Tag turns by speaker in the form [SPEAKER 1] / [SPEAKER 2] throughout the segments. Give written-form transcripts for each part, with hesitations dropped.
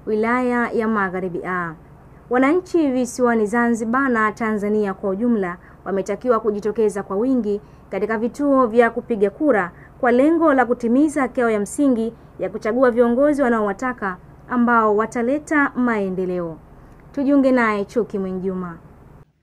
[SPEAKER 1] wilaya ya Magharibi A. Wananchi visiwani Zanzibar na Tanzania kwa ujumla wametakiwa kujitokeza kwa wingi katika vituo vya kupiga kura kwa lengo la kutimiza haki yao ya msingi ya kuchagua viongozi wanaowataka ambao wataleta maendeleo. Tujiunge naye Chuki Mwinjuma.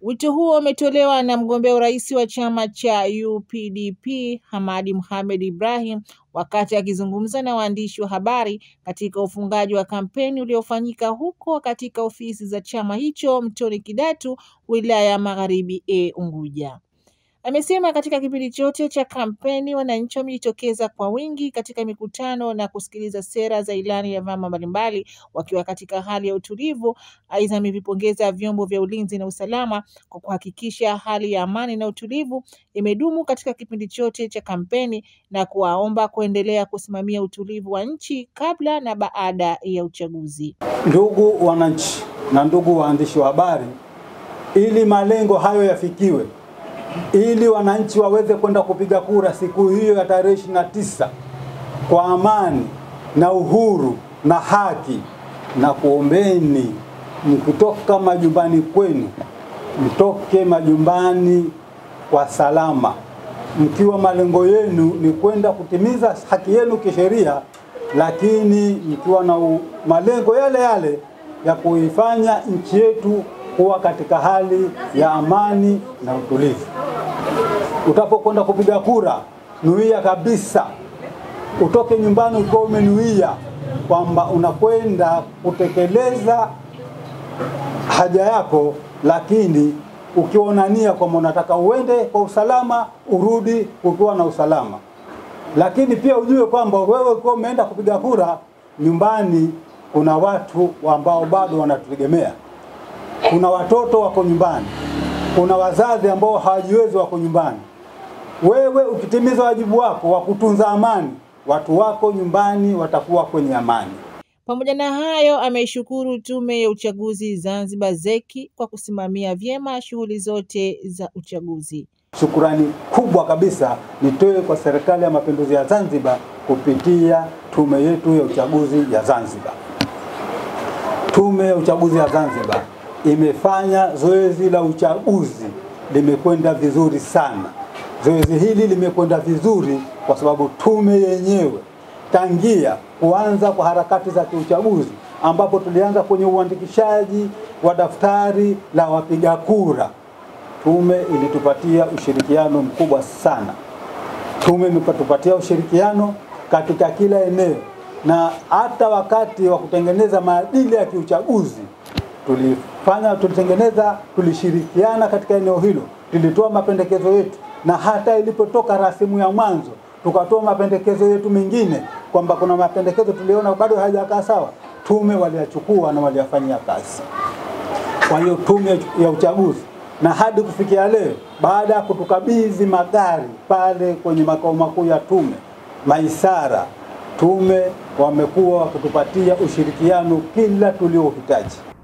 [SPEAKER 2] Wito huo umetolewa na mgombea urais wa chama cha UPDP Hamadi Mohamed Ibrahim wakati akizungumza na waandishi wa habari katika ufungaji wa kampeni uliofanyika huko katika ofisi za chama hicho Mtoni Kidatu, wilaya ya Magharibi A, Unguja. Amesema katika kipindi chote cha kampeni wananchi wamejitokeza kwa wingi katika mikutano na kusikiliza sera za ilani ya vyama mbalimbali wakiwa katika hali ya utulivu. Aidha, amevipongeza vyombo vya ulinzi na usalama kwa kuhakikisha hali ya amani na utulivu imedumu katika kipindi chote cha kampeni na kuwaomba kuendelea kusimamia utulivu wa nchi kabla na baada ya uchaguzi.
[SPEAKER 3] Ndugu wananchi na ndugu waandishi wa habari, ili malengo hayo yafikiwe, ili wananchi waweze kwenda kupiga kura siku hiyo ya tarehe 29 kwa amani na uhuru na haki, na kuombeni mkitoka majumbani kwenu, mtoke majumbani kwa salama, mkiwa malengo yenu ni kwenda kutimiza haki yenu kisheria, lakini mkiwa na malengo yale yale ya kuifanya nchi yetu kuwa katika hali ya amani na utulivu. Utapokwenda kupiga kura, nuia kabisa, utoke nyumbani ukiwa umenuia kwamba unakwenda kutekeleza haja yako, lakini ukiwa na nia kwamba unataka uende kwa usalama, urudi ukiwa na usalama. Lakini pia ujue kwamba wewe ukiwa umeenda kupiga kura, nyumbani kuna watu ambao bado wanatutegemea. Kuna watoto wako nyumbani, kuna wazazi ambao hawajiwezi wako nyumbani. Wewe ukitimiza wajibu wako wa kutunza amani, watu wako nyumbani watakuwa kwenye amani.
[SPEAKER 2] Pamoja na hayo, ameishukuru Tume ya Uchaguzi Zanzibar ZEC kwa kusimamia vyema shughuli zote za uchaguzi.
[SPEAKER 3] Shukrani kubwa kabisa nitoe kwa Serikali ya Mapinduzi ya Zanzibar kupitia tume yetu ya uchaguzi ya Zanzibar. Tume ya uchaguzi ya Zanzibar imefanya zoezi la uchaguzi limekwenda vizuri sana. Zoezi hili limekwenda vizuri kwa sababu tume yenyewe tangia kuanza kwa harakati za kiuchaguzi, ambapo tulianza kwenye uandikishaji wa daftari la wapiga kura, tume ilitupatia ushirikiano mkubwa sana. Tume imetupatia ushirikiano katika kila eneo, na hata wakati wa kutengeneza maadili ya kiuchaguzi tulishirikiana katika eneo hilo. Tulitoa mapendekezo yetu, na hata ilipotoka rasimu ya mwanzo tukatoa mapendekezo yetu mengine kwamba kuna mapendekezo tuliona bado hayajakaa sawa, tume waliyachukua na waliyafanyia kazi. Kwa hiyo tume ya uchaguzi, na hadi kufikia leo, baada ya kutukabidhi magari pale kwenye makao makuu ya tume Maisara, tume wamekuwa wakitupatia ushirikiano kila tuliohitaji.